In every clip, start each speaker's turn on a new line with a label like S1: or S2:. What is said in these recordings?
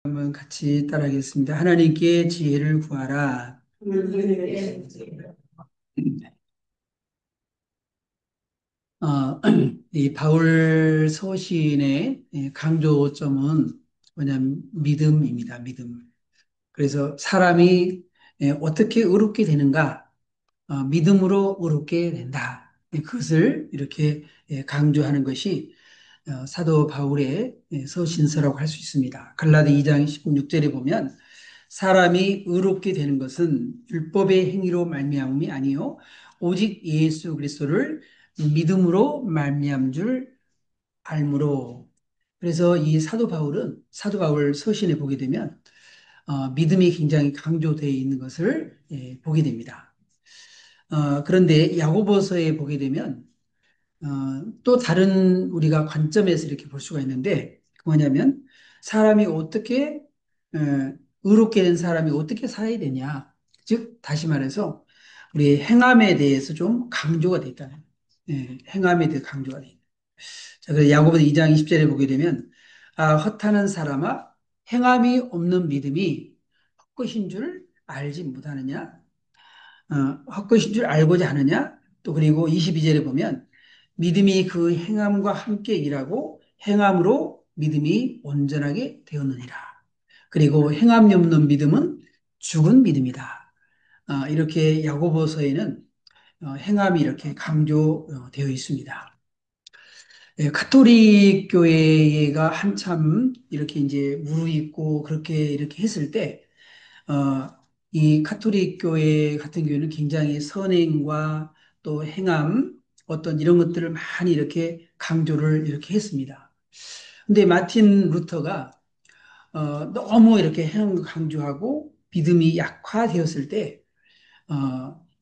S1: 한번 같이 따라하겠습니다. 하나님께 지혜를 구하라. 어, 이 바울 서신의 강조점은 뭐냐면 믿음입니다. 믿음. 그래서 사람이 어떻게 의롭게 되는가? 믿음으로 의롭게 된다. 그것을 이렇게 강조하는 것이 사도 바울의 서신서라고 할 수 있습니다. 갈라디 2장 16절에 보면 사람이 의롭게 되는 것은 율법의 행위로 말미암음이 아니요 오직 예수 그리스도를 믿음으로 말미암 줄 알므로. 그래서 이 사도 바울 서신에 보게 되면 믿음이 굉장히 강조되어 있는 것을 보게 됩니다. 그런데 야고보서에 보게 되면 또 다른 우리가 관점에서 이렇게 볼 수가 있는데, 그 뭐냐면, 사람이 어떻게, 의롭게 된 사람이 어떻게 살아야 되냐. 즉, 다시 말해서, 우리 행함에 대해서 좀 강조가 돼 있다는 거예요. 행함에 대해 강조가 돼 있다. 자, 그래서 야고보서 2장 20절에 보게 되면, 허탄한 사람아, 행함이 없는 믿음이 헛것인 줄 알지 못하느냐? 헛것인 줄 알고자 하느냐? 또 그리고 22절에 보면 믿음이 그 행함과 함께 일하고 행함으로 믿음이 온전하게 되었느니라. 그리고 행함이 없는 믿음은 죽은 믿음이다. 이렇게 야고보서에는 행함이 이렇게 강조되어 있습니다. 가톨릭 교회가 한참 이렇게 이제 무르익고 그렇게 이렇게 했을 때 이 카톨릭 교회 같은 경우에는 굉장히 선행과 또 행함 어떤 이런 것들을 많이 이렇게 강조를 이렇게 했습니다. 근데 마틴 루터가 너무 이렇게 행함을 강조하고 믿음이 약화되었을 때,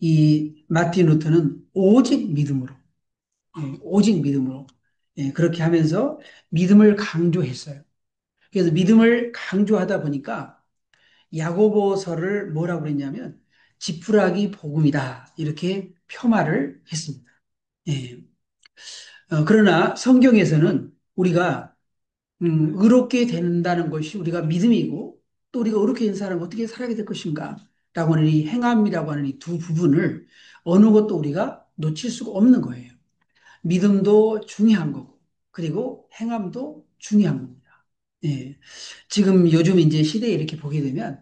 S1: 이 마틴 루터는 오직 믿음으로, 오직 믿음으로, 그렇게 하면서 믿음을 강조했어요. 그래서 믿음을 강조하다 보니까 야고보서를 뭐라고 그랬냐면 지푸라기 복음이다 이렇게 폄하를 했습니다. 예. 그러나 성경에서는 우리가 의롭게 된다는 것이 우리가 믿음이고 또 우리가 의롭게 된 사람은 어떻게 살아야 될 것인가 라고 하는 이 행함이라고 하는 이 두 부분을 어느 것도 우리가 놓칠 수가 없는 거예요. 믿음도 중요한 거고 그리고 행함도 중요한 겁니다. 예. 지금 요즘 이제 시대에 이렇게 보게 되면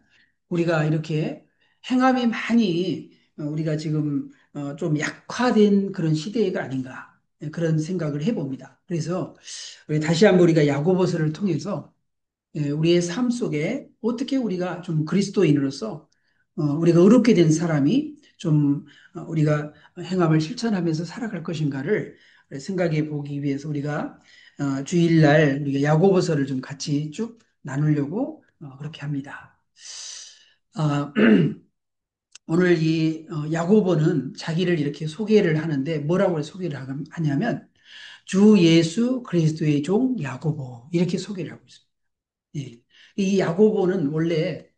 S1: 우리가 이렇게 행함이 많이 우리가 지금 좀 약화된 그런 시대가 아닌가 그런 생각을 해봅니다. 그래서 우리 다시 한번 우리가 야고보서를 통해서 우리의 삶 속에 어떻게 우리가 좀 그리스도인으로서 우리가 의롭게 된 사람이 좀 우리가 행함을 실천하면서 살아갈 것인가를 생각해 보기 위해서 우리가 주일날 우리가 야고보서를 좀 같이 쭉 나누려고 그렇게 합니다. 아, 오늘 이 야고보는 자기를 이렇게 소개를 하는데 뭐라고 소개를 하냐면 주 예수 그리스도의 종 야고보 이렇게 소개를 하고 있습니다. 예. 이 야고보는 원래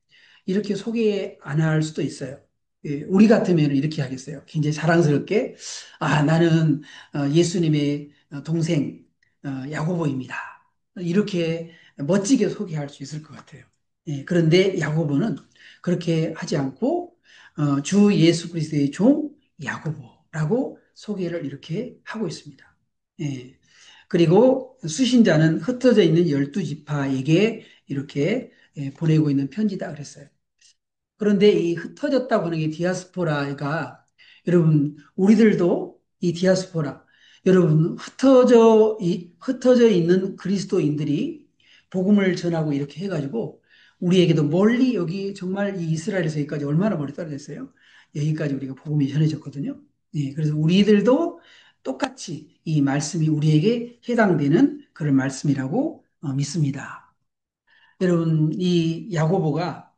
S1: 이렇게 소개 안 할 수도 있어요. 예, 우리 같으면 이렇게 하겠어요. 굉장히 자랑스럽게, 나는 예수님의 동생 야고보입니다. 이렇게 멋지게 소개할 수 있을 것 같아요. 예, 그런데 야고보는 그렇게 하지 않고 주 예수 그리스도의 종 야고보라고 소개를 이렇게 하고 있습니다. 예, 그리고 수신자는 흩어져 있는 12지파에게 이렇게 보내고 있는 편지다 그랬어요. 그런데 이 흩어졌다고 하는 게 디아스포라가 여러분 우리들도 이 디아스포라 여러분 흩어져 있는 그리스도인들이 복음을 전하고 이렇게 해가지고 우리에게도 멀리 여기 정말 이 이스라엘에서 여기까지 얼마나 멀리 떨어졌어요? 여기까지 우리가 복음이 전해졌거든요. 예, 그래서 우리들도 똑같이 이 말씀이 우리에게 해당되는 그런 말씀이라고 믿습니다. 여러분 이 야고보가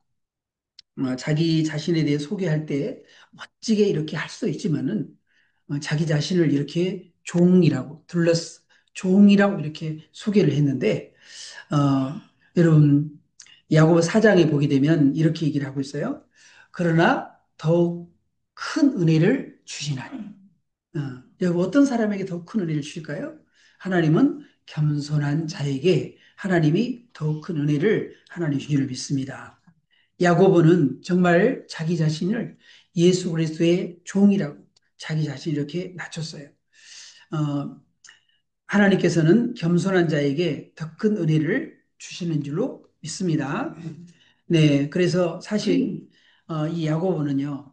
S1: 자기 자신에 대해 소개할 때 멋지게 이렇게 할 수도 있지만은 자기 자신을 이렇게 종이라고 이렇게 소개를 했는데 여러분 야고보 4장에 보게 되면 이렇게 얘기를 하고 있어요. 그러나 더욱 큰 은혜를 주시나니. 여러분 어떤 사람에게 더 큰 은혜를 주실까요? 하나님은 겸손한 자에게 하나님이 더 큰 은혜를 하나님 주기를 믿습니다. 야고보는 정말 자기 자신을 예수 그리스도의 종이라고 자기 자신을 이렇게 낮췄어요. 어, 하나님께서는 겸손한 자에게 더 큰 은혜를 주시는 줄로 믿습니다. 네, 그래서 사실 이 야고보는요,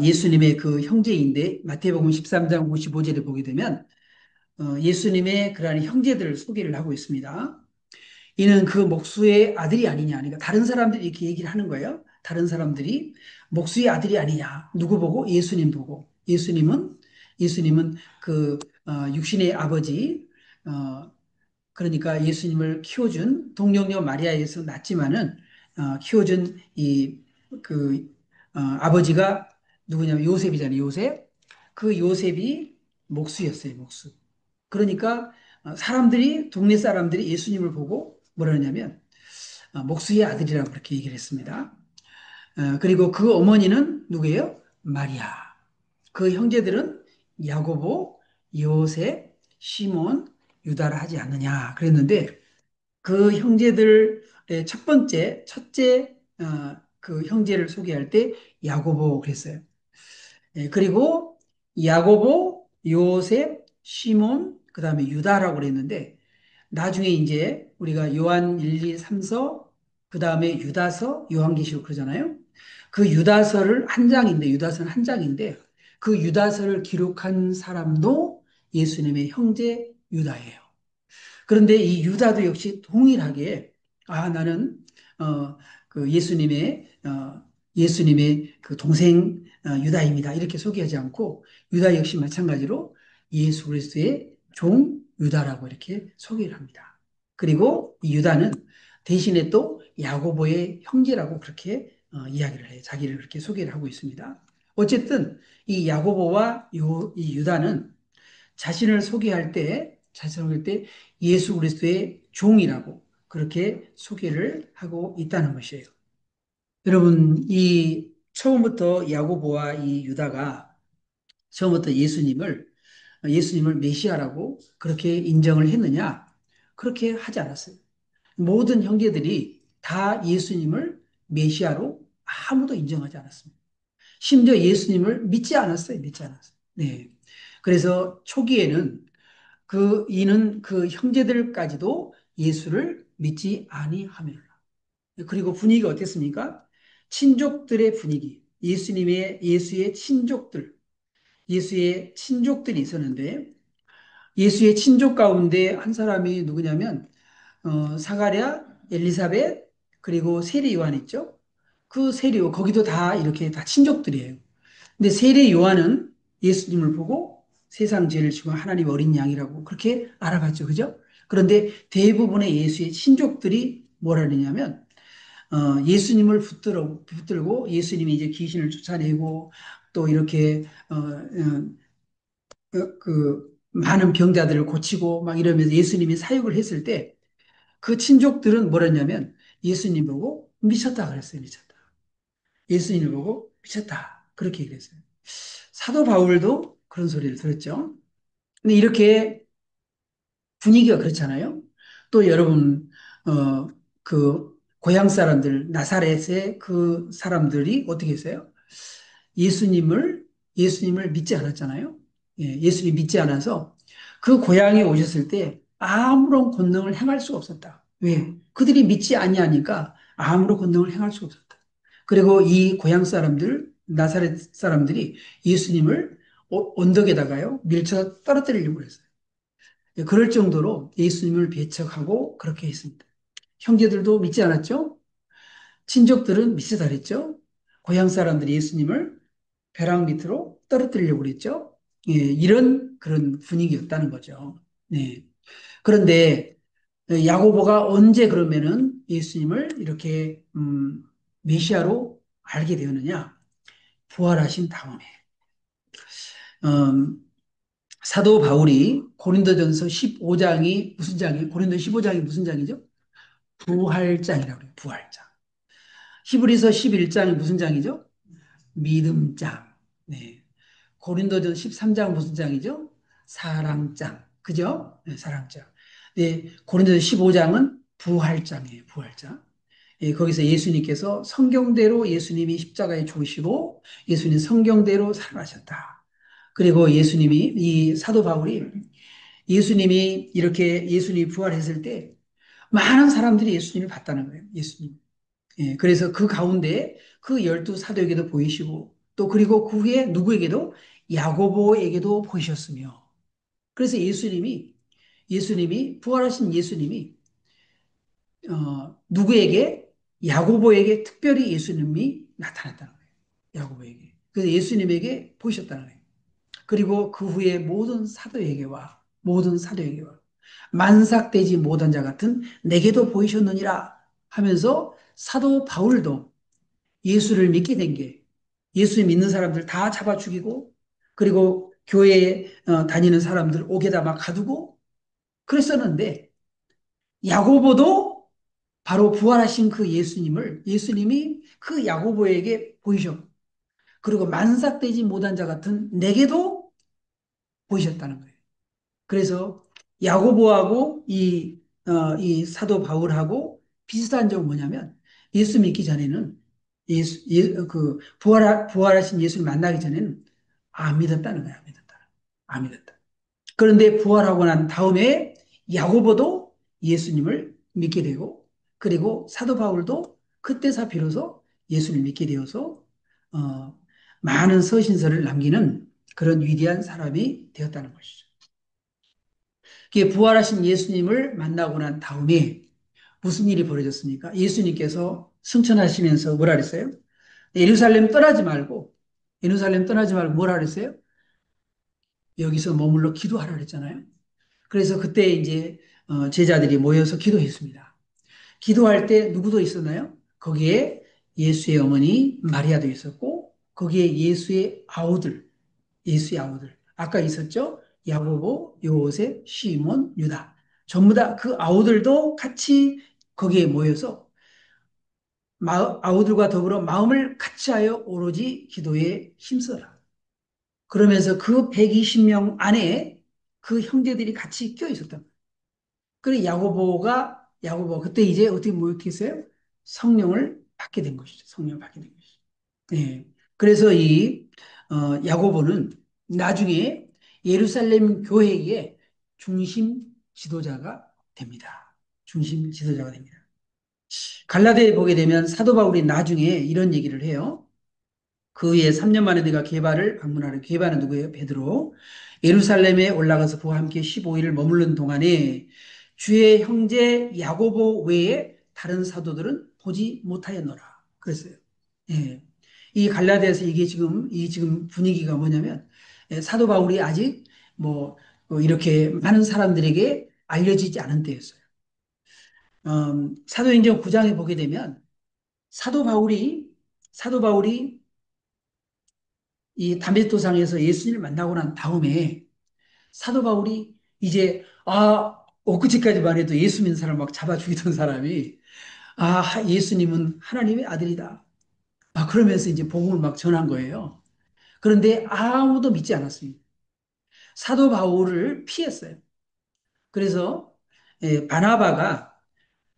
S1: 예수님의 그 형제인데 마태복음 13장 55절에 보게 되면 예수님의 그러한 형제들을 소개를 하고 있습니다. 이는 그 목수의 아들이 아니냐. 그러니까 다른 사람들이 이렇게 얘기를 하는 거예요. 다른 사람들이 목수의 아들이 아니냐. 누구 보고? 예수님 보고. 예수님은 그 육신의 아버지, 어, 그러니까 예수님을 키워준 동정녀 마리아에서 낳지만은 키워준 그 아버지가 누구냐면 요셉이잖아요. 요셉. 그 요셉이 목수였어요. 목수. 그러니까 동네 사람들이 예수님을 보고 뭐라 하냐면 목수의 아들이라고 그렇게 얘기를 했습니다. 그리고 그 어머니는 누구예요? 마리아. 그 형제들은 야고보, 요셉, 시몬, 유다라 하지 않느냐 그랬는데 그 형제들의 첫째 그 형제를 소개할 때 야고보 그랬어요. 그리고 야고보, 요셉, 시몬, 그 다음에 유다라고 그랬는데 나중에 이제 우리가 요한 1, 2, 3서, 그 다음에 유다서, 요한계시록 그러잖아요. 그 유다서를 한 장인데, 유다서는 한 장인데, 그 유다서를 기록한 사람도 예수님의 형제 유다예요. 그런데 이 유다도 역시 동일하게 나는 어, 그 예수님의 그 동생 유다입니다. 이렇게 소개하지 않고 유다 역시 마찬가지로 예수 그리스도의 종 유다라고 이렇게 소개를 합니다. 그리고 이 유다는 대신에 또 야고보의 형제라고 그렇게 이야기를 해요. 자기를 그렇게 소개를 하고 있습니다. 어쨌든 이 야고보와 이 유다는 자신을 소개할 때 예수 그리스도의 종이라고 그렇게 소개를 하고 있다는 것이에요. 여러분, 이 처음부터 야고보와 이 유다가 처음부터 예수님을 메시아라고 그렇게 인정을 했느냐? 그렇게 하지 않았어요. 모든 형제들이 다 예수님을 메시아로 아무도 인정하지 않았습니다. 심지어 예수님을 믿지 않았어요. 믿지 않았어요. 네. 그래서 초기에는 이는 그 형제들까지도 예수를 믿지 아니하며 그리고 분위기가 어땠습니까? 친족들의 분위기. 예수의 친족들이 있었는데 예수의 친족 가운데 한 사람이 누구냐면 사가랴, 엘리사벳 그리고 세례 요한 있죠? 그 거기도 다 이렇게 다 친족들이에요. 근데 세례 요한은 예수님을 보고 세상 죄를 지고 하나님 어린 양이라고 그렇게 알아봤죠. 그죠? 그런데 대부분의 예수의 친족들이 뭐라 그러냐면 예수님을 붙들고 예수님이 이제 귀신을 쫓아내고 또 이렇게 그 많은 병자들을 고치고 막 이러면서 예수님이 사역을 했을 때 그 친족들은 뭐라 했냐면 예수님 보고 미쳤다 그랬어요. 미쳤다. 예수님을 보고 미쳤다. 그렇게 얘기했어요. 사도 바울도 그런 소리를 들었죠. 근데 이렇게 분위기가 그렇잖아요. 또 여러분, 그 고향 사람들, 나사렛의 그 사람들이 어떻게 했어요? 예수님을, 예수님을 믿지 않았잖아요. 예수님 믿지 않아서 그 고향에 오셨을 때 아무런 권능을 행할 수가 없었다. 왜? 그들이 믿지 아니하니까 아무런 권능을 행할 수가 없었다. 그리고 이 고향 사람들, 나사렛 사람들이 예수님을 언덕에다가요, 밀쳐 떨어뜨리려고 했어요. 그럴 정도로 예수님을 배척하고 그렇게 했습니다. 형제들도 믿지 않았죠? 친족들은 믿으다 그랬죠? 고향 사람들이 예수님을 벼랑 밑으로 떨어뜨리려고 그랬죠? 이런 그런 분위기였다는 거죠. 네. 그런데 야고보가 언제 그러면은 예수님을 이렇게 메시아로 알게 되었느냐? 부활하신 다음에. 음, 사도 바울이 고린도전서 15장이 무슨 장이에요? 고린도 15장이 무슨 장이죠? 부활장이라고 그래요. 부활장. 히브리서 11장이 무슨 장이죠? 믿음장. 네. 고린도전 13장 무슨 장이죠? 사랑장. 그죠? 네, 사랑장. 네, 고린도서 15장은 부활장이에요, 부활장. 예, 거기서 예수님께서 성경대로 예수님이 십자가에 죽으시고 예수님 성경대로 살아나셨다. 그리고 예수님이 이 사도 바울이 예수님이 이렇게 예수님이 부활했을 때 많은 사람들이 예수님을 봤다는 거예요. 예수님. 예, 그래서 그 가운데 그 열두 사도에게도 보이시고 또 그리고 그 후에 누구에게도 야고보에게도 보이셨으며 그래서 예수님이 부활하신 예수님이 누구에게 야고보에게 특별히 예수님이 나타났다는 거예요. 야고보에게. 그래서 예수님에게 보이셨다는 거예요. 그리고 그 후에 모든 사도에게와 만삭되지 못한 자 같은 내게도 보이셨느니라 하면서 사도 바울도 예수를 믿게 된 게 예수 믿는 사람들 다 잡아 죽이고 그리고 교회에 다니는 사람들 옥에다 막 가두고 그랬었는데 야고보도 바로 부활하신 그 예수님이 그 야고보에게 보이셨고 그리고 만삭되지 못한 자 같은 내게도 보이셨다는 거예요. 그래서 야고보하고 이 사도 바울하고 비슷한 점은 뭐냐면 예수 믿기 전에는 부활하신 예수를 만나기 전에는 안 믿었다는 거야, 안 믿었다. 안 믿었다. 그런데 부활하고 난 다음에 야고보도 예수님을 믿게 되고 그리고 사도 바울도 그때서 비로소 예수를 믿게 되어서 어, 많은 서신서를 남기는 그런 위대한 사람이 되었다는 것이죠. 그게 부활하신 예수님을 만나고 난 다음에 무슨 일이 벌어졌습니까? 예수님께서 승천하시면서 뭐라 그랬어요? 예루살렘 떠나지 말고 예루살렘 떠나지 말고 뭐라 그랬어요? 여기서 머물러 기도하라 그랬잖아요. 그래서 그때 이제 제자들이 모여서 기도했습니다. 기도할 때 누구도 있었나요? 거기에 예수의 어머니 마리아도 있었고 거기에 예수의 아우들. 아까 있었죠? 야고보, 요셉, 시몬, 유다. 전부 다 그 아우들도 같이 거기에 모여서 아우들과 더불어 마음을 같이 하여 오로지 기도에 힘써라. 그러면서 그 120명 안에 그 형제들이 같이 껴 있었던 거예요. 그리고 야고보 그때 이제 어떻게 했어요? 성령을 받게 된 것이죠. 성령을 받게 된 것이죠. 네. 그래서 야고보는 나중에 예루살렘 교회의 중심 지도자가 됩니다. 중심 지도자가 됩니다. 갈라디아에 보게 되면 사도 바울이 나중에 이런 얘기를 해요. 그 후에 3년 만에 내가 게바를 방문하는 게바는 누구예요? 베드로. 예루살렘에 올라가서 그와 함께 15일을 머무른 동안에 주의 형제 야고보 외에 다른 사도들은 보지 못하였노라. 그랬어요. 예. 이 갈라디아서 이게 지금 분위기가 뭐냐면 사도 바울이 아직 이렇게 많은 사람들에게 알려지지 않은 때였어요. 사도행전 9장에 보게 되면 사도 바울이 사도 바울이 이 담베도상에서 예수님을 만나고 난 다음에 사도 바울이 이제 엊그제까지만 해도 예수 믿는 사람 막 잡아 죽이던 사람이 예수님은 하나님의 아들이다. 그러면서 이제 복음을 막 전한 거예요. 그런데 아무도 믿지 않았습니다. 사도 바울을 피했어요. 그래서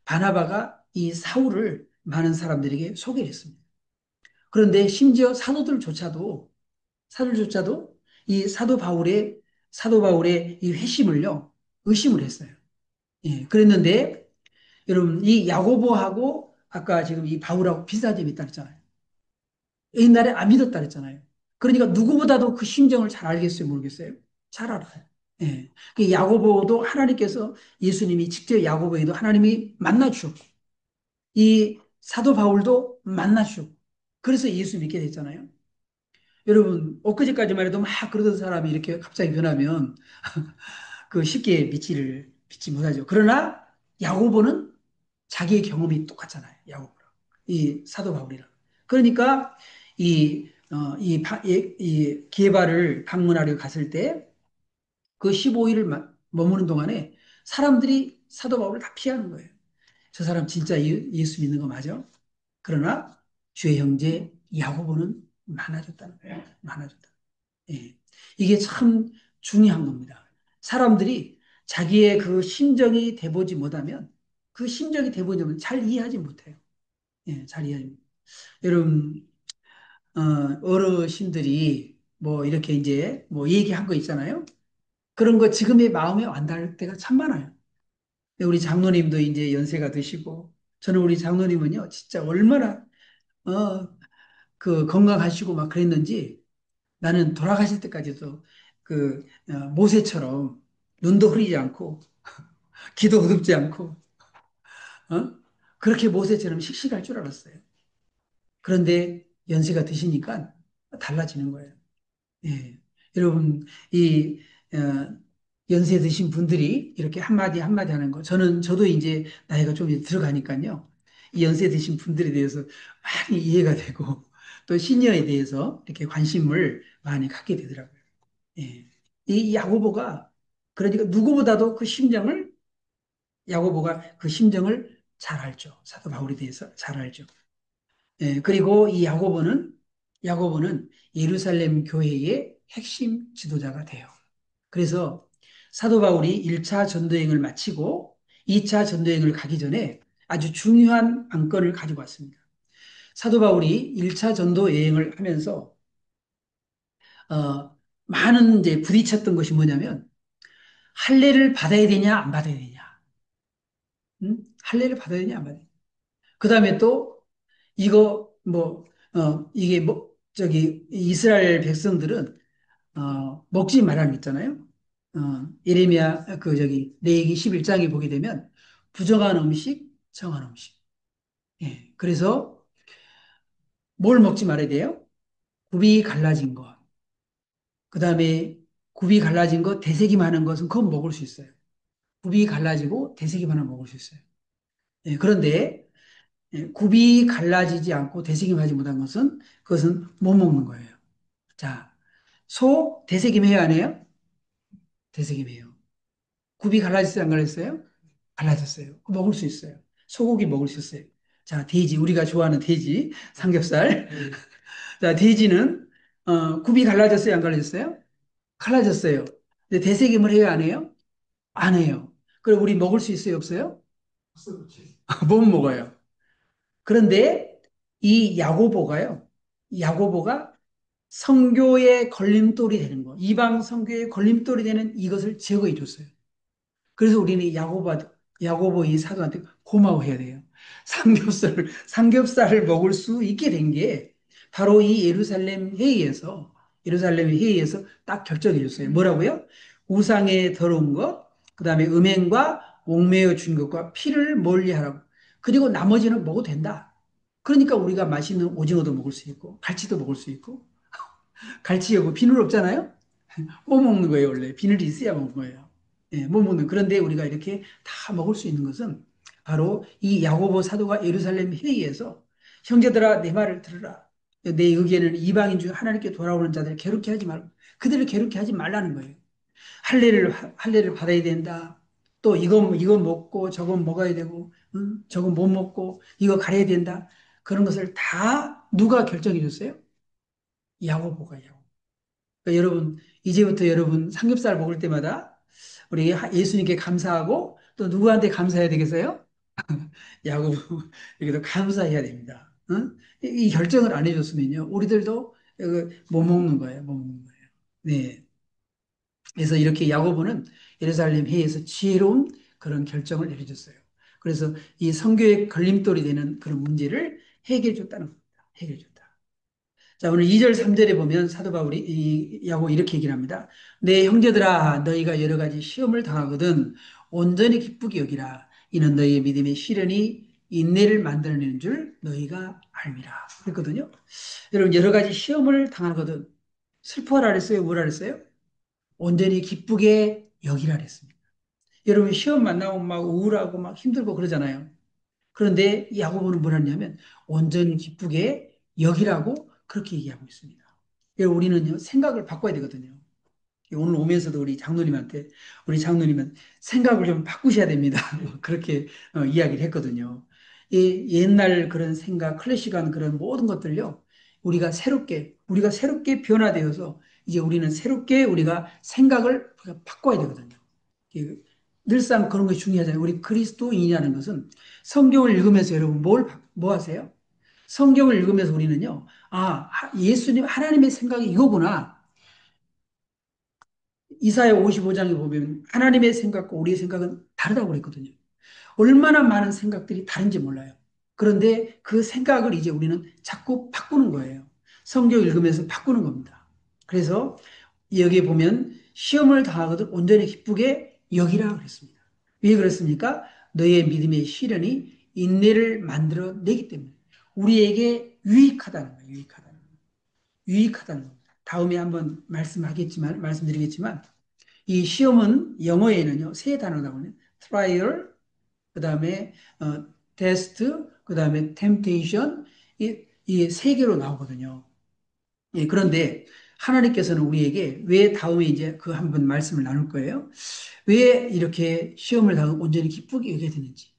S1: 바나바가 이 사울을 많은 사람들에게 소개를 했습니다. 그런데 심지어 사도들조차도 이 사도 바울의 이 회심을요, 의심을 했어요. 예, 그랬는데, 여러분, 이 야고보하고 아까 지금 이 바울하고 비슷한 점이 있다 그랬잖아요. 옛날에 안 믿었다 그랬잖아요. 그러니까 누구보다도 그 심정을 잘 알겠어요, 모르겠어요? 잘 알아요. 예. 그 야고보도 하나님께서 예수님이 직접 야고보에도 하나님이 만나 주셨고, 이 사도 바울도 만나 주셨고, 그래서 예수 믿게 됐잖아요. 여러분, 엊그제까지만 해도 막 그러던 사람이 이렇게 갑자기 변하면 그 쉽게 믿지 못하죠. 그러나 야고보는 자기의 경험이 똑같잖아요. 야고보랑. 이 사도 바울이랑. 그러니까 이 게바를 방문하려 갔을 때 그 15일을 머무는 동안에 사람들이 사도 바울을 다 피하는 거예요. 저 사람 진짜 예수 믿는 거 맞아? 그러나 주의 형제 야고보는 많아졌다는 거예요. 많아졌다. 예. 이게 참 중요한 겁니다. 사람들이 자기의 그 심정이 돼보지 못하면 그 심정이 돼보지 못하면 잘 이해하지 못해요. 예, 잘 이해하지 못해요. 여러분, 어르신들이 뭐 이렇게 이제 뭐 얘기한 거 있잖아요. 그런 거 지금의 마음에 와닿을 때가 참 많아요. 근데 우리 장로님도 이제 연세가 드시고, 저는 우리 장로님은요, 진짜 얼마나, 그 건강하시고 막 그랬는지 나는 돌아가실 때까지도 모세처럼 눈도 흐리지 않고, 귀도 어둡지 않고, 어? 그렇게 모세처럼 씩씩할 줄 알았어요. 그런데 연세가 드시니까 달라지는 거예요. 예. 여러분, 어, 연세 드신 분들이 이렇게 한마디 한마디 하는 거. 저도 이제 나이가 좀 이제 들어가니까요. 이 연세 드신 분들에 대해서 많이 이해가 되고, 또 시니어에 대해서 이렇게 관심을 많이 갖게 되더라고요. 예. 이 야고보가, 그러니까 누구보다도 야고보가 그 심정을 잘 알죠. 사도 바울에 대해서 잘 알죠. 예, 그리고 이 야고보는 예루살렘 교회의 핵심 지도자가 돼요. 그래서 사도 바울이 1차 전도행을 마치고 2차 전도행을 가기 전에 아주 중요한 안건을 가지고 왔습니다. 사도 바울이 1차 전도 여행을 하면서 많은 이제 부딪혔던 것이 뭐냐면 할례를 받아야 되냐 안 받아야 되냐. 할례를 받아야 되냐 안 받아야 되냐. 그다음에 또 이거 뭐 이게 뭐 저기 이스라엘 백성들은 먹지 말라는 거 있잖아요. 예레미야 그 저기 레위기 11장에 보게 되면 부정한 음식, 정한 음식. 예. 그래서 뭘 먹지 말아야 돼요? 굽이 갈라진 것. 그다음에 굽이 갈라진 것, 대색이 많은 것은 그건 먹을 수 있어요. 굽이 갈라지고 대색이 많으면 먹을 수 있어요. 예. 그런데 굽이 갈라지지 않고 대색이 하지 못한 것은 그것은 못 먹는 거예요. 자, 소 대색임 해야 안 해요? 대색임 해요. 굽이 갈라졌어요, 안 갈라졌어요? 갈라졌어요. 먹을 수 있어요. 소고기 먹을 수 있어요. 자, 돼지, 우리가 좋아하는 돼지, 삼겹살. 자, 돼지는, 굽이 갈라졌어요, 안 갈라졌어요? 갈라졌어요. 근데 대세김을 해요, 안 해요? 안 해요. 그럼 우리 먹을 수 있어요, 없어요? 못 먹어요. 그런데 이 야고보가 성교의 걸림돌이 되는 거, 이방 성교의 걸림돌이 되는 이것을 제거해 줬어요. 그래서 우리는 야고보 이 사도한테 고마워해야 돼요. 삼겹살을 먹을 수 있게 된 게 바로 이 예루살렘 회의에서 딱 결정해 줬어요. 뭐라고요? 우상의 더러운 것, 그 다음에 음행과 옥매어 준 것과 피를 멀리하라고. 그리고 나머지는 먹어도 된다. 그러니까 우리가 맛있는 오징어도 먹을 수 있고, 갈치도 먹을 수 있고, 갈치하고 비늘 없잖아요? 못 먹는 거예요, 원래. 비늘이 있어야 먹는 거예요. 예, 못 먹는. 그런데 우리가 이렇게 다 먹을 수 있는 것은 바로 이 야고보 사도가 예루살렘 회의에서 형제들아, 내 말을 들으라. 내 의견은 이방인 중 하나님께 돌아오는 자들을 괴롭게 하지 말고 그들을 괴롭게 하지 말라는 거예요. 할례를 받아야 된다. 또 이거 먹고 저건 먹어야 되고, 저건 못 먹고 이거 가려야 된다. 그런 것을 다 누가 결정해 줬어요? 야고보가. 그러니까 여러분, 이제부터 여러분 삼겹살 먹을 때마다 우리 예수님께 감사하고 또 누구한테 감사해야 되겠어요? 야곱, 여기도 감사해야 됩니다. 응? 이 결정을 안 해줬으면요. 우리들도 못 먹는 거예요. 못 먹는 거예요. 네. 그래서 이렇게 야고보는 예루살렘 회의에서 지혜로운 그런 결정을 내려줬어요. 그래서 이 성교의 걸림돌이 되는 그런 문제를 해결해 줬다는 겁니다. 해결해 줬다. 자, 오늘 2절, 3절에 보면 사도 바울이 야고 이렇게 얘기를 합니다. 내 형제들아, 너희가 여러 가지 시험을 당하거든 온전히 기쁘게 여기라. 이는 너희의 믿음의 시련이 인내를 만들어내는 줄 너희가 알미라. 그랬거든요. 여러분, 여러 가지 시험을 당하거든 슬퍼하라 그랬어요? 뭐라 그랬어요? 온전히 기쁘게 여기라 그랬습니다. 여러분, 시험 만나면 막 우울하고 막 힘들고 그러잖아요. 그런데 야고보는 뭐라냐면 온전히 기쁘게 여기라고 그렇게 얘기하고 있습니다. 그래서 우리는요 생각을 바꿔야 되거든요. 오늘 오면서도 우리 장로님은 생각을 좀 바꾸셔야 됩니다. 그렇게 이야기를 했거든요. 이 옛날 그런 생각, 클래식한 그런 모든 것들요 우리가 새롭게 변화되어서 이제 우리는 새롭게 우리가 생각을 바꿔야 되거든요. 늘상 그런 것이 중요하잖아요. 우리 그리스도인이라는 것은 성경을 읽으면서 여러분 뭐 하세요? 성경을 읽으면서 우리는요, 예수님, 하나님의 생각이 이거구나. 이사야 55장에 보면 하나님의 생각과 우리의 생각은 다르다고 그랬거든요. 얼마나 많은 생각들이 다른지 몰라요. 그런데 그 생각을 이제 우리는 자꾸 바꾸는 거예요. 성경 읽으면서 바꾸는 겁니다. 그래서 여기에 보면 시험을 당하거든 온전히 기쁘게 여기라 그랬습니다. 왜 그랬습니까? 너의 믿음의 시련이 인내를 만들어 내기 때문에 우리에게 유익하다는 거예요. 유익하다는 거예요. 유익하다는 겁니다. 다음에 한번 말씀드리겠지만 이 시험은 영어에는요 세 단어가 나오네요. trial, 그다음에 test, 그다음에 temptation 이 세 개로 나오거든요. 예, 그런데 하나님께서는 우리에게 왜 다음에 이제 그 한번 말씀을 나눌 거예요. 왜 이렇게 시험을 당하고 온전히 기쁘게 여겨야 되는지.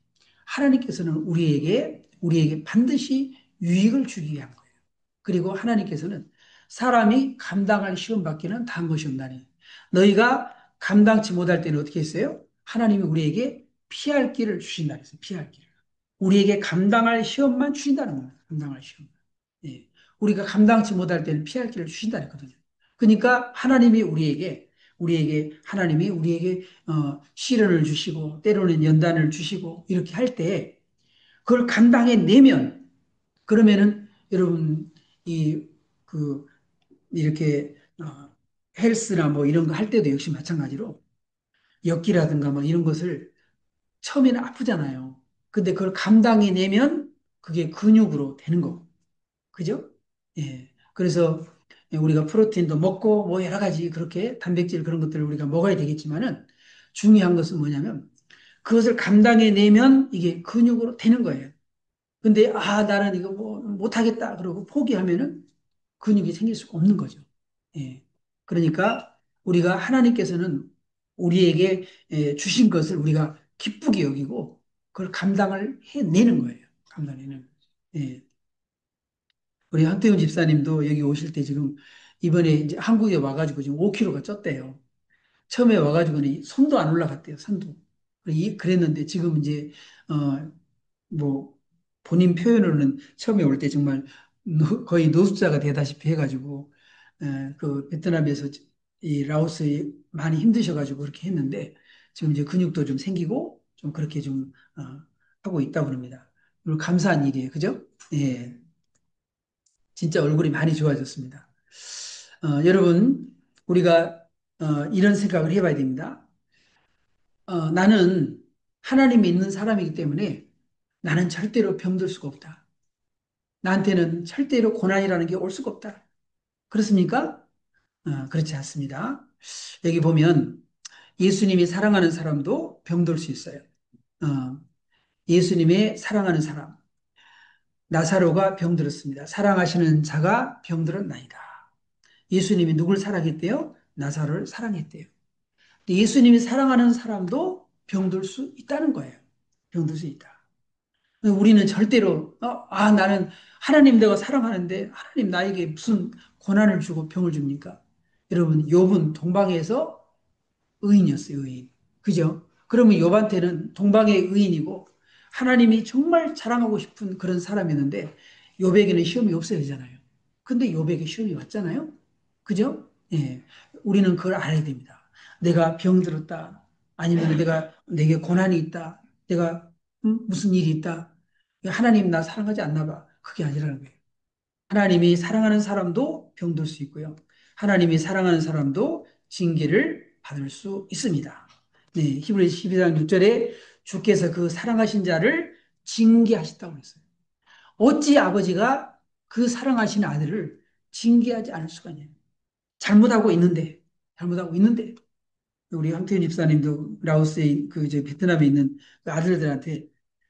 S1: 하나님께서는 우리에게 반드시 유익을 주기 위한 거예요. 그리고 하나님께서는 사람이 감당할 시험 받기는 단 것이 없나니. 너희가 감당치 못할 때는 어떻게 했어요? 하나님이 우리에게 피할 길을 주신다 그랬어요. 피할 길을. 우리에게 감당할 시험만 주신다는 겁니다. 감당할 시험. 예. 우리가 감당치 못할 때는 피할 길을 주신다 했거든요. 그러니까 하나님이 우리에게 시련을 주시고 때로는 연단을 주시고 이렇게 할 때 그걸 감당해 내면 그러면은 여러분 이 그 이렇게 헬스나 뭐 이런 거 할 때도 역시 마찬가지로 역기라든가 뭐 이런 것을 처음에는 아프잖아요. 근데 그걸 감당해 내면 그게 근육으로 되는 거고. 그죠? 예. 그래서 우리가 프로틴도 먹고 뭐 여러 가지 그렇게 단백질 그런 것들을 우리가 먹어야 되겠지만은 중요한 것은 뭐냐면 그것을 감당해 내면 이게 근육으로 되는 거예요. 근데 나는 이거 뭐 못하겠다 그러고 포기하면은 근육이 생길 수가 없는 거죠. 예. 그러니까 우리가 하나님께서는 우리에게 주신 것을 우리가 기쁘게 여기고 그걸 감당을 해내는 거예요. 감당해내는 거죠. 예. 우리 한태훈 집사님도 여기 오실 때 지금 이번에 이제 한국에 와가지고 지금 5kg가 쪘대요. 처음에 와가지고는 손도 안 올라갔대요. 손도. 그랬는데 지금 이제 어 뭐 본인 표현으로는 처음에 올 때 정말 거의 노숙자가 되다시피 해가지고 그 베트남에서 이 라오스에 많이 힘드셔가지고 그렇게 했는데 지금 이제 근육도 좀 생기고 좀 그렇게 좀 하고 있다고 합니다. 오늘 감사한 일이에요. 그죠? 예. 진짜 얼굴이 많이 좋아졌습니다. 여러분, 우리가 이런 생각을 해봐야 됩니다. 나는 하나님이 있는 사람이기 때문에 나는 절대로 병들 수가 없다. 나한테는 절대로 고난이라는 게 올 수가 없다. 그렇습니까? 그렇지 않습니다. 여기 보면 예수님이 사랑하는 사람도 병들 수 있어요. 어, 예수님의 사랑하는 사람, 나사로가 병들었습니다. 사랑하시는 자가 병들었나이다. 예수님이 누굴 사랑했대요? 나사로를 사랑했대요. 예수님이 사랑하는 사람도 병들 수 있다는 거예요. 병들 수 있다. 우리는 절대로 나는 하나님 내가 사랑하는데 하나님 나에게 무슨 고난을 주고 병을 줍니까? 여러분 욥은 동방에서 의인이었어요. 의인. 그죠? 그러면 욥한테는 동방의 의인이고 하나님이 정말 자랑하고 싶은 그런 사람이었는데 욥에게는 시험이 없어야 되잖아요. 근데 욥에게 시험이 왔잖아요. 그죠? 예. 우리는 그걸 알아야 됩니다. 내가 병들었다. 아니면 내게 고난이 있다. 내가 무슨 일이 있다. 하나님 나 사랑하지 않나 봐. 그게 아니라는 거예요. 하나님이 사랑하는 사람도 병들 수 있고요. 하나님이 사랑하는 사람도 징계를 받을 수 있습니다. 네, 히브리서 12장 6절에 주께서 그 사랑하신 자를 징계하셨다고 했어요. 어찌 아버지가 그 사랑하신 아들을 징계하지 않을 수가 있냐. 잘못하고 있는데, 우리 황태윤 집사님도 라오스에 베트남에 있는 그 아들들한테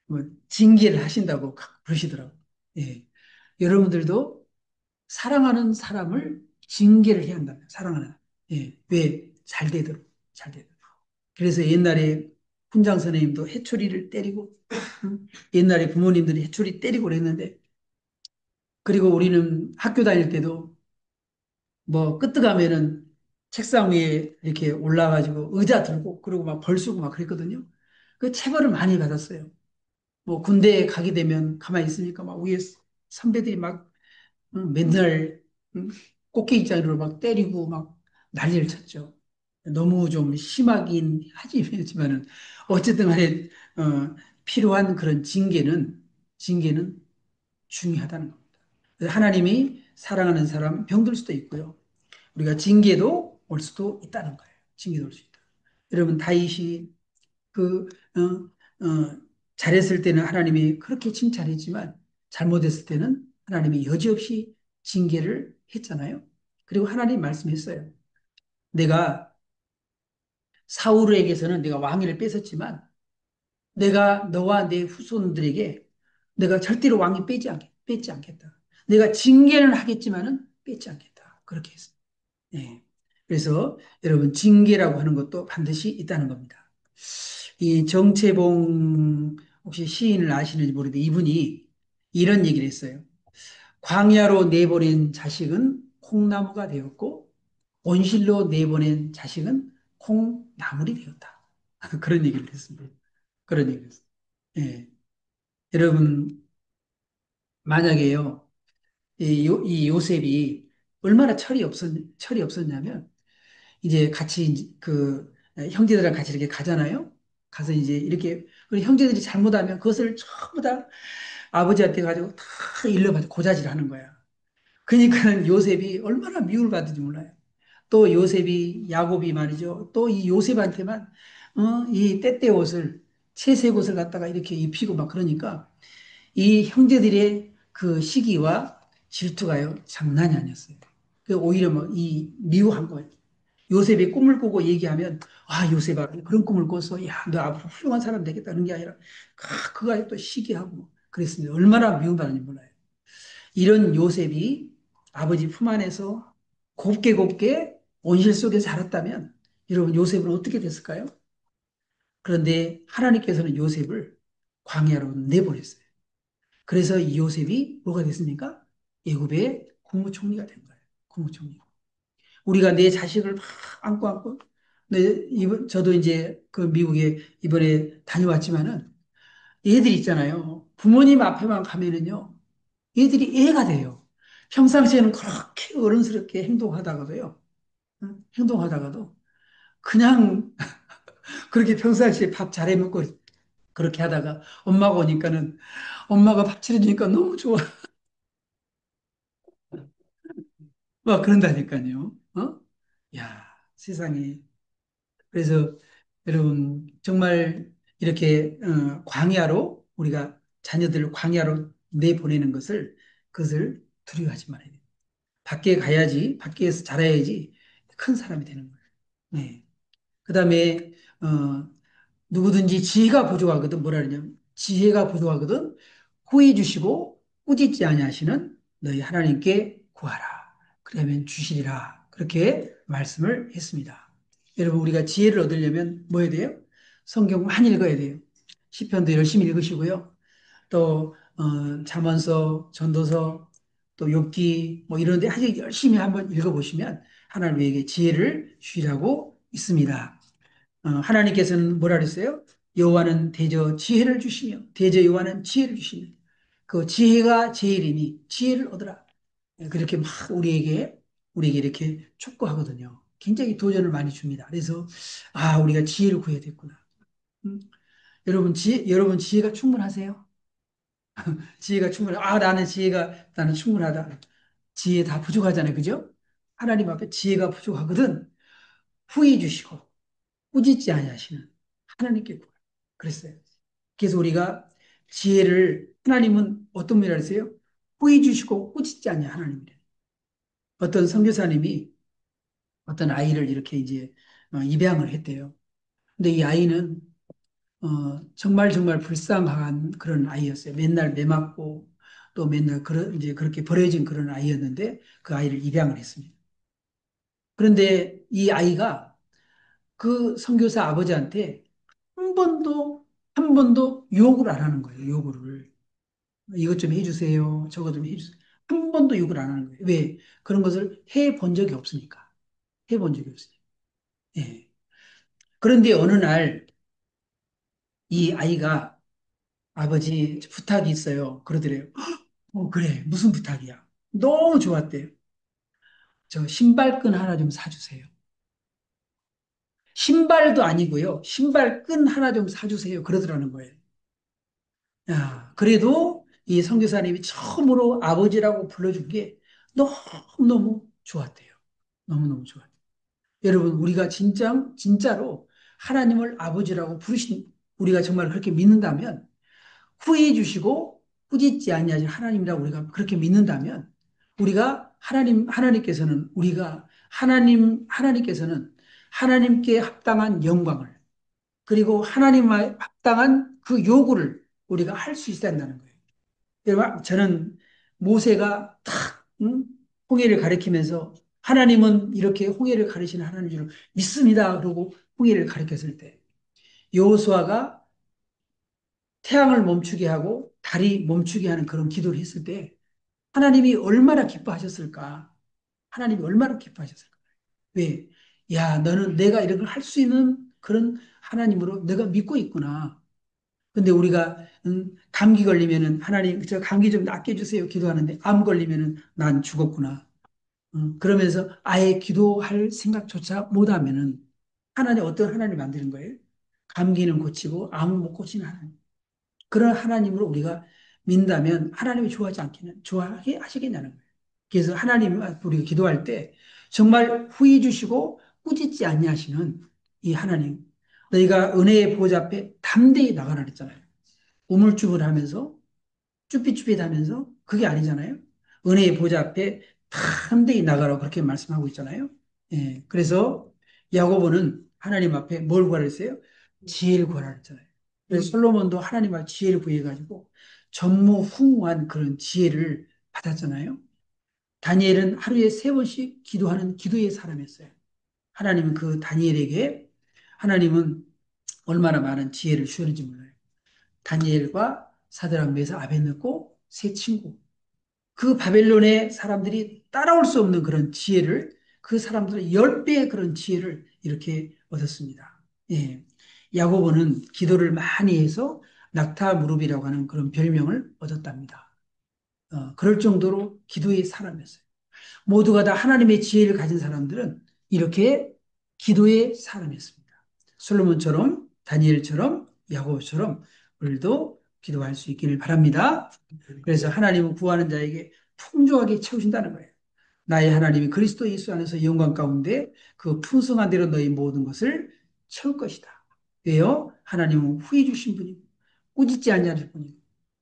S1: 뭐 징계를 하신다고 그러시더라고요. 예. 여러분들도 사랑하는 사람을 징계를 해야 한다. 사랑하는. 예. 왜? 잘 되도록. 잘 되도록. 그래서 옛날에 훈장 선생님도 해초리를 때리고, 옛날에 부모님들이 해초리 때리고 그랬는데, 그리고 우리는 학교 다닐 때도 뭐 끄떡하면은 책상 위에 이렇게 올라가지고 의자 들고 그러고 막 벌 쓰고 막 그랬거든요. 그 체벌을 많이 받았어요. 뭐 군대에 가게 되면 가만히 있으니까 막 위에 선배들이 막 맨날 꽃게임장으로 막 때리고 막 난리를 쳤죠. 너무 좀 심하긴 하지만은 어쨌든 간에 필요한 그런 징계는 중요하다는 겁니다. 하나님이 사랑하는 사람 병들 수도 있고요. 우리가 징계도 올 수도 있다는 거예요. 징계도 올 수 있다. 여러분 다윗이 그 잘했을 때는 하나님이 그렇게 칭찬했지만 잘못했을 때는 하나님이 여지없이 징계를 했잖아요. 그리고 하나님 말씀했어요. 내가 사울에게서는 내가 왕위를 뺏었지만 내가 너와 내 후손들에게 내가 절대로 왕위 뺏지 않겠다. 내가 징계는 하겠지만은 뺏지 않겠다. 그렇게 했어요. 네. 그래서 여러분 징계라고 하는 것도 반드시 있다는 겁니다. 이 정채봉 혹시 시인을 아시는지 모르는데 이분이 이런 얘기를 했어요. 광야로 내보낸 자식은 콩나무가 되었고 온실로 내보낸 자식은 콩나물이 되었다. 그런 얘기를 했습니다. 그런 얘기를 했어요. 예. 여러분 만약에요 이 요셉이 얼마나 철이 없었냐면 이제 같이 그 형제들이랑 같이 이렇게 가잖아요. 가서 이제 이렇게 그리고 형제들이 잘못하면 그것을 전부 다 아버지한테 가지고 다 일러가지고 고자질하는 거야. 그러니까는 요셉이 얼마나 미움을 받는지 몰라요. 또 요셉이 야곱이 말이죠. 또 이 요셉한테만 이 때때 옷을 채색 옷을 갖다가 이렇게 입히고 막 그러니까 이 형제들의 그 시기와 질투가요 장난이 아니었어요. 그 오히려 뭐 이 미워한 거예요. 요셉이 꿈을 꾸고 얘기하면 아 요셉아 그런 꿈을 꿨어 야 너 앞으로 훌륭한 사람 되겠다는 게 아니라 그가 또 시기하고 뭐 그랬습니다. 얼마나 미움받는지 몰라요. 이런 요셉이 아버지 품 안에서 곱게 곱게 온실 속에 자랐다면 여러분 요셉은 어떻게 됐을까요? 그런데 하나님께서는 요셉을 광야로 내보냈어요. 그래서 이 요셉이 뭐가 됐습니까? 애굽의 국무총리가 된 거예요. 국무총리. 우리가 내 자식을 막 안고 저도 이제 그 미국에 이번에 다녀왔지만은 애들이 있잖아요. 부모님 앞에만 가면은요. 애들이 애가 돼요. 평상시에는 그렇게 어른스럽게 행동하다가도요. 행동하다가도 그냥 그렇게 평상시에 밥 잘해 먹고 그렇게 하다가 엄마가 오니까는 엄마가 밥 차려주니까 너무 좋아. 막 그런다니까요. 어? 야, 세상에. 그래서 여러분 정말 이렇게 광야로 우리가 자녀들을 광야로 내보내는 그것을 두려워하지 말아야 돼요. 밖에 가야지, 밖에서 자라야지 큰 사람이 되는 거예요. 네. 그다음에 누구든지 지혜가 부족하거든 뭐라 그러냐면 지혜가 부족하거든 후히 주시고 꾸짖지 아니하시는 너희 하나님께 구하라. 그러면 주시리라. 그렇게 말씀을 했습니다. 여러분 우리가 지혜를 얻으려면 뭐 해야 돼요? 성경 많이 읽어야 돼요. 시편도 열심히 읽으시고요. 또 잠언서, 전도서, 또 욥기 뭐 이런 데 아주 열심히 한번 읽어보시면 하나님 우리에게 지혜를 주시라고 있습니다. 하나님께서는 뭐라 그랬어요? 여호와는 대저 지혜를 주시며 대저 여호와는 지혜를 주시며 그 지혜가 제일이니 지혜를 얻으라. 그렇게 막 우리에게 이렇게 촉구하거든요. 굉장히 도전을 많이 줍니다. 그래서 아 우리가 지혜를 구해야 됐구나. 음, 여러분 지혜가 충분하세요? 지혜가 충분해. 아 나는 충분하다. 지혜 다 부족하잖아요, 그죠? 하나님 앞에 지혜가 부족하거든 후히 주시고 꾸짖지 아니하시는 하나님께 구하라. 그랬어요. 그래서 우리가 지혜를 하나님은 어떤 분이라 그랬어요? 후히 주시고 꾸짖지 않냐 하나님이래. 어떤 선교사님이 어떤 아이를 이렇게 이제 입양을 했대요. 근데 이 아이는 정말 정말 불쌍한 그런 아이였어요. 맨날 매 맞고 또 맨날 이제 그렇게 버려진 그런 아이였는데 그 아이를 입양을 했습니다. 그런데 이 아이가 그 선교사 아버지한테 한 번도 한 번도 욕을 안 하는 거예요. 욕을. 이것 좀 해주세요. 저것 좀 해주세요. 한 번도 욕을 안 하는 거예요. 왜? 그런 것을 해 본 적이 없으니까. 해본 적이 없어요. 예. 그런데 어느 날 이 아이가 아버지 부탁이 있어요. 그러더래요. 그래. 무슨 부탁이야? 너무 좋았대요. 저 신발끈 하나 좀 사주세요. 신발도 아니고요. 신발끈 하나 좀 사주세요. 그러더라는 거예요. 야, 그래도 이 선교사님이 처음으로 아버지라고 불러준 게 너무너무 좋았대요. 너무너무 좋았대요. 여러분, 우리가 진짜로 하나님을 아버지라고 부르신, 우리가 정말 그렇게 믿는다면, 후회해 주시고, 꾸짖지 아니하신 하나님이라고 우리가 그렇게 믿는다면, 하나님께서는 하나님께 합당한 영광을, 그리고 하나님과 합당한 그 요구를 우리가 할 수 있어야 한다는 거예요. 여러분, 저는 모세가 탁, 응? 홍해를 가리키면서 하나님은 이렇게 홍해를 가리시는 하나님인 줄 믿습니다. 그러고 홍해를 가리켰을 때 여호수아가 태양을 멈추게 하고 달이 멈추게 하는 그런 기도를 했을 때 하나님이 얼마나 기뻐하셨을까? 하나님이 얼마나 기뻐하셨을까? 왜? 야, 너는 내가 이런 걸 할 수 있는 그런 하나님으로 내가 믿고 있구나. 근데 우리가 감기 걸리면은 하나님 저 감기 좀 낫게 해주세요 기도하는데 암 걸리면은 난 죽었구나. 그러면서 아예 기도할 생각조차 못하면은 하나님 어떤 하나님 만드는 거예요? 감기는 고치고 암은 못 고치는 하나님. 그런 하나님으로 우리가 믿는다면 하나님이 좋아하지 않겠냐, 좋아하게 하시겠냐는 거예요. 그래서 하나님 우리가 기도할 때 정말 후히 주시고 꾸짖지 아니하시는 이 하나님. 너희가 은혜의 보좌 앞에 담대히 나가라 그랬잖아요. 우물쭈물하면서 쭈삣쭈삣하면서 그게 아니잖아요. 은혜의 보좌 앞에 담대히 나가라고 그렇게 말씀하고 있잖아요. 예, 그래서 야고보는 하나님 앞에 뭘 구하라 했어요? 지혜를 구하라 했잖아요. 그래서 솔로몬도 하나님 앞에 지혜를 구해가지고 전무후무한 그런 지혜를 받았잖아요. 다니엘은 하루에 3번씩 기도하는 기도의 사람이었어요. 하나님은 그 다니엘에게 하나님은 얼마나 많은 지혜를 주었는지 몰라요. 다니엘과 사드락 메사 아벤느고 세 친구. 그 바벨론의 사람들이 따라올 수 없는 그런 지혜를 그 사람들의 10배의 그런 지혜를 이렇게 얻었습니다. 예. 야고보는 기도를 많이 해서 낙타 무릎이라고 하는 그런 별명을 얻었답니다. 그럴 정도로 기도의 사람이었어요. 모두가 다 하나님의 지혜를 가진 사람들은 이렇게 기도의 사람이었습니다. 솔로몬처럼 다니엘처럼 야고보처럼 우리도 기도할 수 있기를 바랍니다. 그래서 하나님은 구하는 자에게 풍족하게 채우신다는 거예요. 나의 하나님이 그리스도 예수 안에서 영광 가운데 그 풍성한 대로 너희 모든 것을 채울 것이다. 왜요? 하나님은 후해 주신 분이고 꾸짖지 않냐는 분이고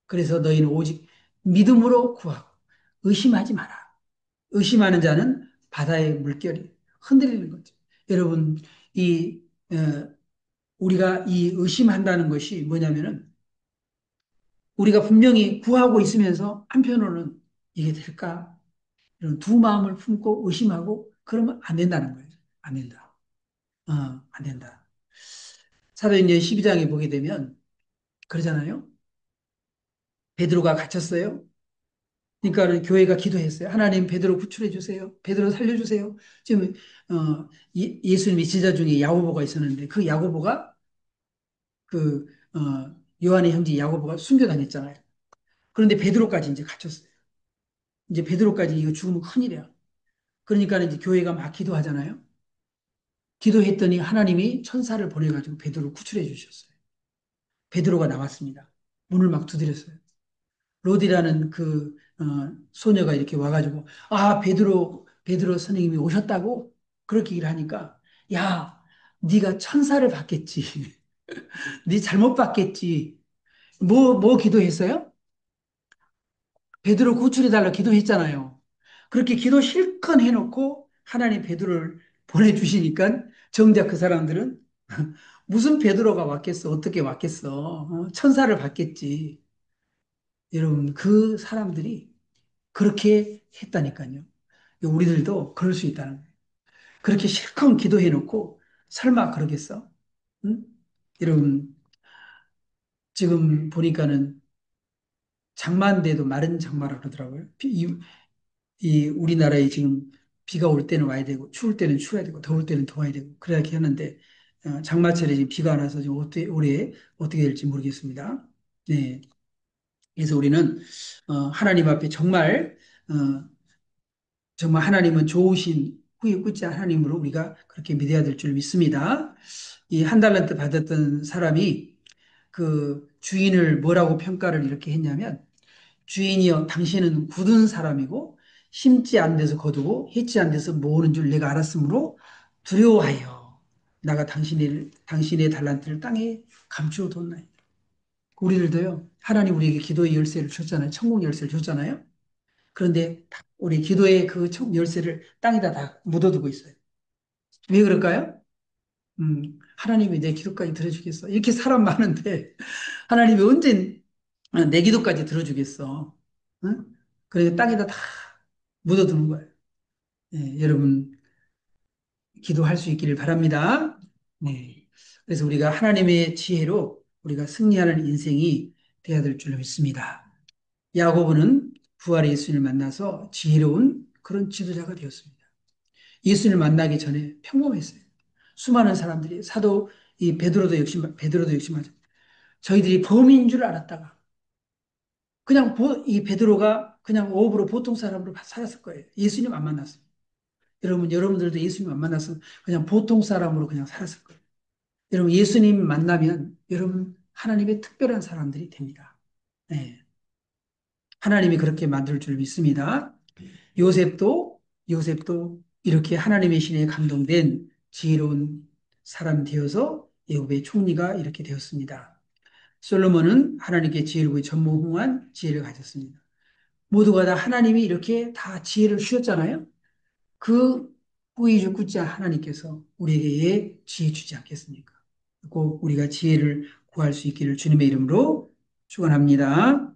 S1: 그래서 너희는 오직 믿음으로 구하고 의심하지 마라. 의심하는 자는 바다의 물결이 흔들리는 거죠. 여러분, 이, 어, 우리가 이 의심한다는 것이 뭐냐면은 우리가 분명히 구하고 있으면서 한편으로는 이게 될까? 이런 두 마음을 품고 의심하고 그러면 안 된다는 거예요. 안 된다. 안 된다. 사도행전 12장에 보게 되면 그러잖아요. 베드로가 갇혔어요. 그러니까 교회가 기도했어요. 하나님 베드로 구출해 주세요. 베드로 살려 주세요. 지금 예수님의 제자 중에 야고보가 있었는데 그 야고보가 그 요한의 형제 야고보가 순교당했잖아요. 그런데 베드로까지 이제 갇혔어요. 이제 베드로까지 이거 죽으면 큰일이야. 그러니까 이제 교회가 막 기도하잖아요. 기도했더니 하나님이 천사를 보내가지고 베드로를 구출해 주셨어요. 베드로가 나왔습니다. 문을 막 두드렸어요. 로디라는 그 소녀가 이렇게 와가지고 베드로 선생님이 오셨다고 그렇게 얘기를 하니까 야 네가 천사를 봤겠지. 네 잘못 봤겠지. 뭐 기도했어요? 베드로 구출해달라 기도했잖아요. 그렇게 기도 실컷 해놓고 하나님 베드로를 보내주시니까 정작 그 사람들은 무슨 베드로가 왔겠어? 어떻게 왔겠어? 천사를 봤겠지. 여러분, 그 사람들이 그렇게 했다니까요. 우리들도 그럴 수 있다는 거예요. 그렇게 실컷 기도해놓고 설마 그러겠어? 응? 여러분, 지금 보니까는 장마인데도 마른 장마라 그러더라고요. 이 우리나라에 지금 비가 올 때는 와야 되고, 추울 때는 추워야 되고, 더울 때는 더워야 되고, 그렇게 하는데, 장마철에 지금 비가 안 와서 지금 올해 어떻게 될지 모르겠습니다. 네. 그래서 우리는, 하나님 앞에 어, 정말 하나님은 좋으신 후에 끝자 하나님으로 우리가 그렇게 믿어야 될 줄 믿습니다. 이 한 달란트 받았던 사람이 그 주인을 뭐라고 평가를 이렇게 했냐면, 주인이여, 당신은 굳은 사람이고 심지 안 돼서 거두고 해치 안 돼서 모으는 줄 내가 알았으므로 두려워하여 나가 당신의 달란트를 땅에 감추어 뒀나이다. 우리들도요, 하나님 우리에게 기도의 열쇠를 줬잖아요. 천국 열쇠를 줬잖아요. 그런데 우리 기도의 그 열쇠를 땅에다 다 묻어두고 있어요. 왜 그럴까요? 하나님이 내 기도까지 들어주겠어. 이렇게 사람 많은데 하나님이 언제 내 기도까지 들어주겠어. 응? 그래서 땅에다 다 묻어두는 거예요. 예, 여러분, 기도할 수 있기를 바랍니다. 네. 그래서 우리가 하나님의 지혜로 우리가 승리하는 인생이 되어야 될 줄 믿습니다. 야고보는 부활의 예수님을 만나서 지혜로운 그런 지도자가 되었습니다. 예수님을 만나기 전에 평범했어요. 수많은 사람들이 이 베드로도 역시 마찬 저희들이 범인 줄 알았다가 그냥 이 베드로가 그냥 오브로 보통 사람으로 살았을 거예요. 예수님 안 만났어요. 여러분들도 예수님 안 만나서 그냥 보통 사람으로 그냥 살았을 거예요. 여러분, 예수님 만나면 여러분, 하나님의 특별한 사람들이 됩니다. 네. 하나님이 그렇게 만들 줄 믿습니다. 요셉도, 요셉도 이렇게 하나님의 신에 감동된 지혜로운 사람 되어서 애굽의 총리가 이렇게 되었습니다. 솔로몬은 하나님께 지혜롭고 전무후무한 지혜를 가졌습니다. 모두가 다 하나님이 이렇게 다 지혜를 주셨잖아요. 그 후이주 굿자 하나님께서 우리에게 지혜 주지 않겠습니까? 꼭 우리가 지혜를 구할 수 있기를 주님의 이름으로 축원합니다.